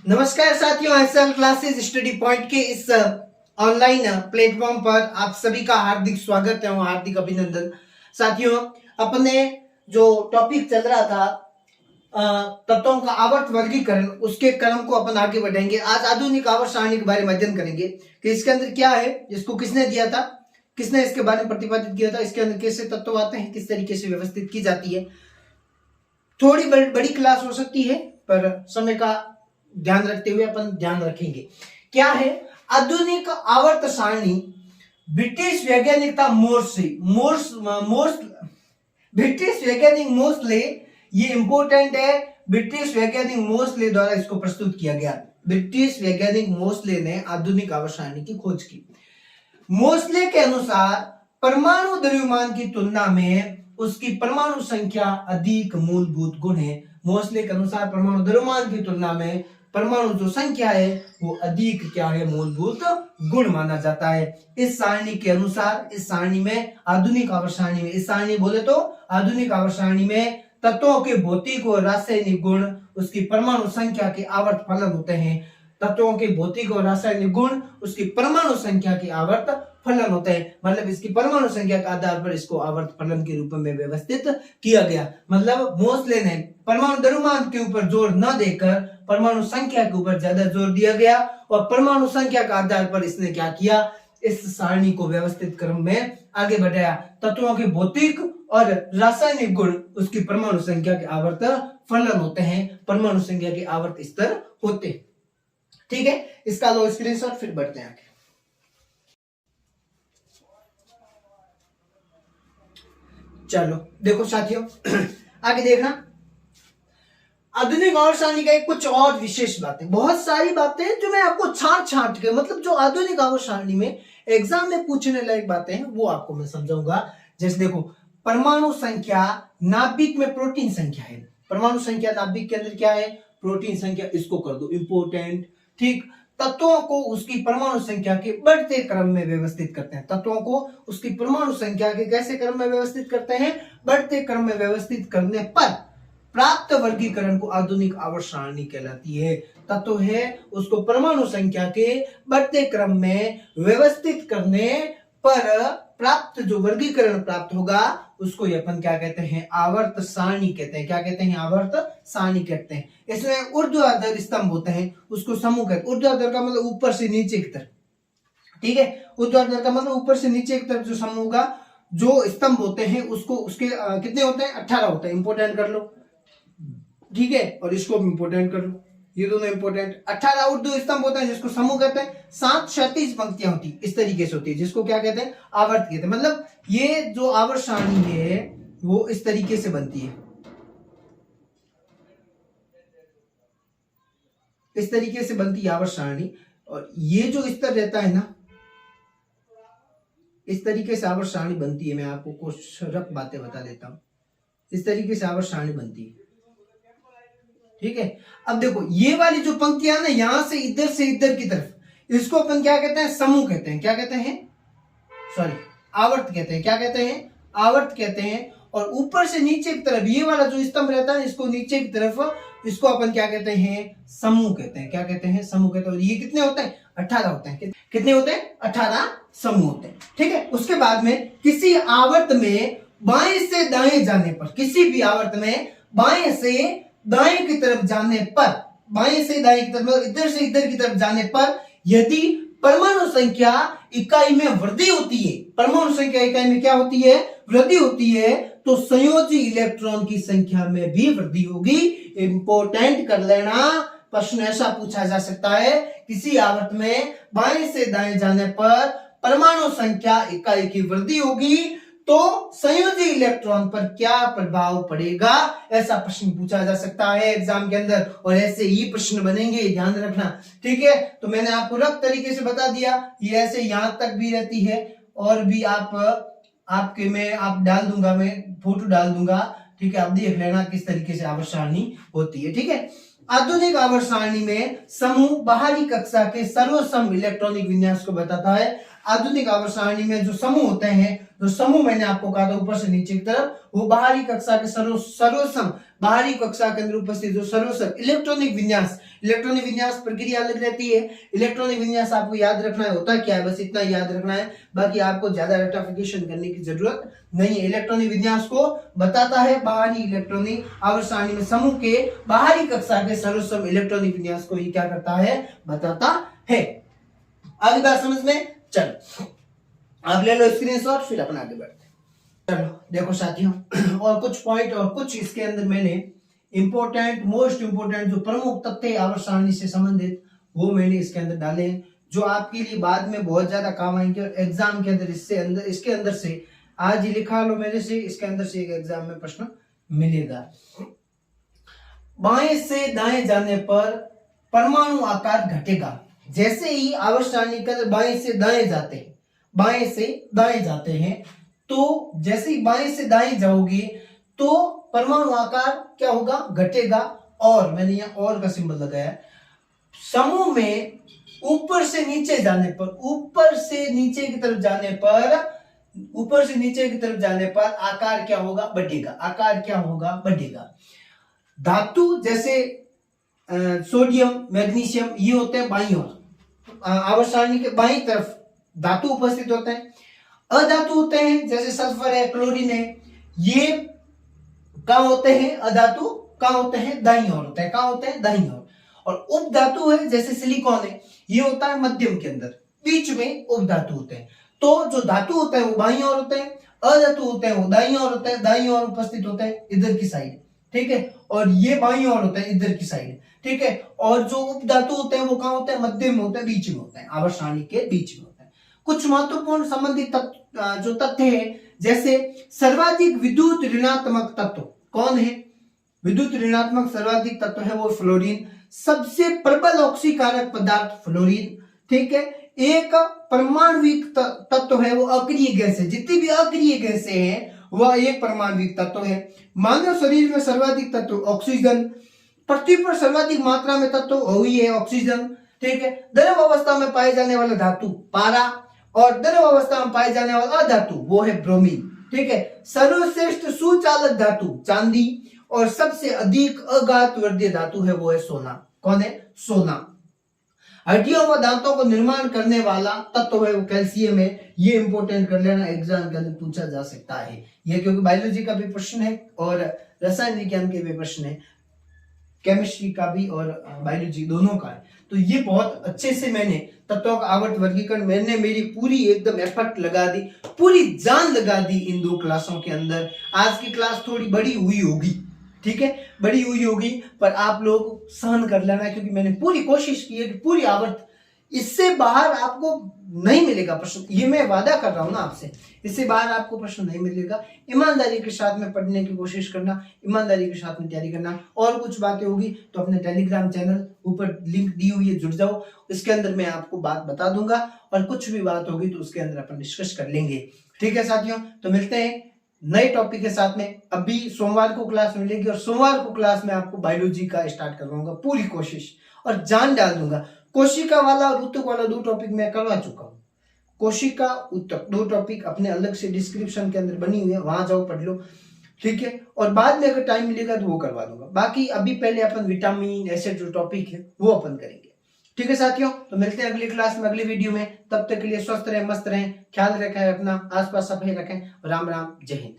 नमस्कार साथियों, SL classes study point के इस ऑनलाइन प्लेटफॉर्म पर आप सभी का हार्दिक स्वागत है और हार्दिक अभिनंदन। साथियों, अपने जो टॉपिक चल रहा था तत्वों का आवर्त वर्गीकरण, उसके क्रम को अपन आगे बढ़ाएंगे। आज आधुनिक आवर्त सारणी के बारे में अध्ययन करेंगे कि इसके अंदर क्या है, इसको किसने दिया था, किसने इसके बारे में प्रतिपादित किया था, इसके अंदर कैसे तत्व आते हैं, किस तरीके से व्यवस्थित की जाती है। थोड़ी बड़ी क्लास हो सकती है, पर समय का ध्यान रखते हुए अपन ध्यान रखेंगे। क्या है आधुनिक आवर्त सारणी? ब्रिटिश वैज्ञानिक था ब्रिटिश वैज्ञानिक मोर्सले, ये इंपॉर्टेंट है, ब्रिटिश वैज्ञानिक मोर्सले द्वारा इसको प्रस्तुत किया गया। ब्रिटिश वैज्ञानिक मोर्सले ने आधुनिक आवर्त सारणी की खोज की। मोर्सले के अनुसार परमाणु द्रव्यमान की तुलना में उसकी परमाणु संख्या अधिक मूलभूत गुण है। मोर्सले के अनुसार परमाणु द्रव्यमान की तुलना में परमाणु जो संख्या है वो अधिक क्या है, मूलभूत गुण माना जाता है। इस सारणी के अनुसार, इस सारणी में, आधुनिक आवर्त सारणी में, इस सारणी बोले तो आधुनिक आवर्त सारणी में तत्वों के भौतिक और रासायनिक गुण उसकी परमाणु संख्या के आवर्त फलन होते हैं। तत्वों के भौतिक और रासायनिक गुण उसकी परमाणु संख्या के आवर्त फलन होते हैं। मतलब इसकी परमाणु संख्या के आधार पर इसको आवर्त फलन के रूप में व्यवस्थित किया गया। मतलब मोर्सले ने परमाणु द्रव्यमान के ऊपर जोर न देकर परमाणु संख्या के ऊपर ज्यादा जोर दिया गया और परमाणु संख्या के आधार पर इसने क्या किया, इस सारणी को व्यवस्थित क्रम में आगे बढ़ाया। तत्वों के भौतिक और रासायनिक गुण उसकी परमाणु संख्या के आवर्त फलन होते हैं, परमाणु संख्या के आवर्त स्तर होते हैं। ठीक है, इसका लो स्क्रीनशॉट, फिर बढ़ते हैं आगे। चलो देखो साथियों, आगे देखना। आधुनिक आवर्त सारणी का एक कुछ और विशेष बातें, बहुत सारी बातें जो मैं आपको छांट के, मतलब जो आधुनिक आवर्त सारणी में एग्जाम में पूछने लायक बातें हैं वो आपको मैं समझाऊंगा। जैसे देखो, परमाणु संख्या नाभिक में प्रोटीन संख्या है। परमाणु संख्या नाभिक के अंदर क्या है, प्रोटीन संख्या, इसको कर दो इंपोर्टेंट। ठीक, तत्वों को उसकी परमाणु संख्या के बढ़ते क्रम में व्यवस्थित करते हैं। तत्वों को उसकी परमाणु संख्या के कैसे क्रम में व्यवस्थित करते हैं, बढ़ते क्रम में व्यवस्थित करने पर प्राप्त वर्गीकरण को आधुनिक आवर्त सारणी कहलाती है। तत्व है उसको परमाणु संख्या के बढ़ते क्रम में व्यवस्थित करने पर प्राप्त जो वर्गीकरण प्राप्त होगा उसको अपन क्या कहते हैं, आवर्त सारणी कहते हैं। क्या कहते हैं, आवर्त सारणी कहते हैं। इसमें ऊर्ध्वाधर स्तंभ होते हैं, उसको समूह कहते हैं। ऊर्ध्वाधर का मतलब ऊपर से नीचे की तरफ, ठीक है, ऊर्ध्वाधर का मतलब ऊपर से नीचे की तरफ जो समूह का जो स्तंभ होते हैं उसको, उसके कितने होते हैं, 18 होते हैं। इंपोर्टेंट कर लो, ठीक है, और इसको भी इंपोर्टेंट कर लो, ये दोनों इंपोर्टेंट। 18 ऊर्ध्व स्तंभ होता है जिसको समूह कहते हैं। 7 क्षैतिज पंक्तियां होती है, इस तरीके से होती है, जिसको क्या कहते हैं, आवर्त कहते हैं। मतलब ये जो आवर्त सारणी है वो इस तरीके से बनती है, इस तरीके से बनती है आवर्त सारणी। और ये जो स्तर रहता है ना, इस तरीके से आवर्त सारणी बनती है। मैं आपको कुछ रफ बातें बता देता हूं, इस तरीके से आवर्त सारणी बनती है। ठीक है, अब देखो ये वाली जो पंक्तियां ना, यहां से इधर की तरफ, इसको अपन क्या कहते हैं, समूह कहते हैं। क्या कहते हैं, सॉरी, आवर्त कहते हैं। क्या कहते हैं, आवर्त कहते हैं। और ऊपर से नीचे की तरफ ये वाला जो स्तंभ रहता है, इसको नीचे की तरफ, इसको अपन क्या कहते हैं, समूह कहते हैं। क्या कहते हैं, समूह कहते हैं। ये कितने होते हैं, 18 होते हैं। कितने होते हैं, 18 समूह होते हैं। ठीक है, उसके बाद में किसी आवर्त में बाएं से दाएं जाने पर, किसी भी आवर्त में बाएं से दाएं की तरफ जाने पर, बाएं से दाएं की तरफ, इधर से इधर की तरफ जाने पर यदि परमाणु संख्या इकाई में वृद्धि होती है, परमाणु संख्या इकाई में क्या होती है, वृद्धि होती है, तो संयोजी इलेक्ट्रॉन की संख्या में भी वृद्धि होगी। इंपोर्टेंट कर लेना, प्रश्न ऐसा पूछा जा सकता है, किसी आवर्त में बाएं से दाएं जाने पर परमाणु संख्या इकाई की वृद्धि होगी तो संयोजी इलेक्ट्रॉन पर क्या प्रभाव पड़ेगा, ऐसा प्रश्न पूछा जा सकता है एग्जाम के अंदर। और ऐसे ही प्रश्न बनेंगे, ध्यान रखना। ठीक है, तो मैंने आपको रफ तरीके से बता दिया, ये ऐसे यहां तक भी रहती है, और भी आपके में आप डाल दूंगा, मैं फोटो डाल दूंगा। ठीक है, आप देख लेना किस तरीके से आवर्त सारणी होती है। ठीक है, आधुनिक आवर्त सारणी में समूह बाहरी कक्षा के सर्वसम इलेक्ट्रॉनिक विन्यास को बताता है। आधुनिक आवर्त सारणी में जो समूह होते हैं, जो समूह मैंने आपको कहा था ऊपर से नीचे की तरफ, वो बाहरी कक्षा के सर्वोत्तम बाहरी कक्षा के अंदर उपस्थित जो सर्वोत्तम इलेक्ट्रॉनिक विन्यास प्रक्रिया अलग रहती है। इलेक्ट्रॉनिक विन्यास आपको याद रखना है होता क्या है, बस इतना याद रखना है, बाकी आपको ज्यादा रेक्टिफिकेशन करने की जरूरत नहीं है। इलेक्ट्रॉनिक विन्यास को बताता है बाहरी इलेक्ट्रॉनिक आवर्त सारणी में समूह के बाहरी कक्षा के सर्वोत्तम इलेक्ट्रॉनिक विन्यास को ये क्या करता है, बताता है। आगे बात समझ में, चलो आप ले लो स्क्रीनशॉट, फिर अपन आगे बढ़ते हैं। चलो देखो साथियों, और कुछ पॉइंट और कुछ इसके अंदर मैंने मोस्ट इंपोर्टेंट जो प्रमुख तथ्य आवर्त सारणी से संबंधित वो मैंने इसके अंदर डाले हैं, जो आपके लिए बाद में बहुत ज्यादा काम आएंगे और एग्जाम के अंदर इसके अंदर से आज ही लिखा लो मेरे से, इसके अंदर से एक एग्जाम में प्रश्न मिलेगा। बाएं से दाएं जाने पर परमाणु आकार घटेगा। जैसे ही आवर्त सारणी के बाएं से दाएं जाते हैं, तो जैसे ही बाएं से दाएं जाओगे तो परमाणु आकार क्या होगा, घटेगा। और मैंने यहाँ और का सिंबल लगाया, समूह में ऊपर से नीचे की तरफ जाने पर आकार क्या होगा, बढ़ेगा। धातु जैसे सोडियम, मैग्नीशियम, ये होते हैं बाईं ओर, आवर्त सारणी के बाईं तरफ धातु उपस्थित होते हैं। अधातु होते हैं जैसे सल्फर है, क्लोरीन है, ये कहाँ होते हैं, अधातु कहाँ होते हैं, दाईं ओर। और उपधातु है जैसे सिलिकॉन है, ये होता है मध्यम के अंदर, बीच में उपधातु होते हैं। तो जो धातु होते हैं वो बाईं ओर होते हैं, अधातु होते हैं वो दाईं ओर होते हैं, दाईं ओर उपस्थित होते हैं इधर की साइड, ठीक है, और ये बाईं ओर होते हैं इधर की साइड, ठीक है। और जो उपधातु होते हैं वो कहाँ होते हैं, मध्य में होते हैं, बीच में होते हैं, आवर्त सारणी के बीच में होते हैं। कुछ महत्वपूर्ण संबंधित जो तथ्य है, जैसे सर्वाधिक विद्युत ऋणात्मक तत्व कौन है, विद्युत ऋणात्मक सर्वाधिक तत्व है वो फ्लोरीन। सबसे प्रबल ऑक्सीकारक पदार्थ फ्लोरीन, ठीक है। एक परमाणविक तत्व है वो अक्रिय गैस है, जितनी भी अक्रिय गैसें हैं वह एक परमाणविक तत्व है। मानव शरीर में सर्वाधिक तत्व ऑक्सीजन, पृथ्वी पर सर्वाधिक मात्रा में तत्व वही है ऑक्सीजन, ठीक है। द्रव अवस्था में पाए जाने वाला धातु पारा, और द्रव अवस्था में पाए जाने वाला अधातु वो है ब्रोमीन, ठीक है। सर्वश्रेष्ठ सुचालक धातु चांदी, और सबसे अधिक अघात वर्धीय धातु है वो है सोना। कौन है, सोना। हड्डियों व दांतों को निर्माण करने वाला तत्व है वो कैल्शियम है। ये इंपॉर्टेंट कर लेना, एग्जाम के अंदर पूछा जा सकता है ये, क्योंकि बायोलॉजी का भी प्रश्न है और रसायन विज्ञान के भी प्रश्न है, केमिस्ट्री का भी और बायोलॉजी दोनों का है। तो ये बहुत अच्छे से मैंने तत्वों का आवर्त वर्गीकरण, मैंने मेरी पूरी एकदम एफर्ट लगा दी, पूरी जान लगा दी इन 2 क्लासों के अंदर। आज की क्लास थोड़ी बड़ी हुई होगी, ठीक है, बड़ी हुई होगी, पर आप लोग सहन कर लेना, क्योंकि मैंने पूरी कोशिश की है कि पूरी आवर्त, इससे बाहर आपको नहीं मिलेगा प्रश्न, ये मैं वादा कर रहा हूं ना आपसे, इससे बाहर आपको प्रश्न नहीं मिलेगा। ईमानदारी के साथ में पढ़ने की कोशिश करना, ईमानदारी के साथ में तैयारी करना। और कुछ बातें होगी तो अपने टेलीग्राम चैनल ऊपर लिंक दी हुई है, जुड़ जाओ, इसके अंदर मैं आपको बात बता दूंगा, और कुछ भी बात होगी तो उसके अंदर अपन डिस्कस कर लेंगे, ठीक है साथियों। तो मिलते हैं नए टॉपिक के साथ में। अभी सोमवार को क्लास मिलेगी, और सोमवार को क्लास में आपको बायोलॉजी का स्टार्ट करवाऊंगा, पूरी कोशिश और जान डाल दूंगा। कोशिका वाला और उत्तक वाला 2 टॉपिक मैं करवा चुका हूँ, कोशिका उत्तक 2 टॉपिक अपने अलग से डिस्क्रिप्शन के अंदर बनी हुई है, वहां जाओ पढ़ लो, ठीक है। और बाद में अगर टाइम मिलेगा तो वो करवा दूंगा। बाकी अभी पहले अपन विटामिन ऐसे जो टॉपिक है वो अपन करेंगे, ठीक है साथियों। तो मिलते हैं अगली क्लास में, अगली वीडियो में। तब तक के लिए स्वस्थ रहें, मस्त रहें, ख्याल रखें अपना, आसपास सफाई रखें। राम राम, जय हिंद।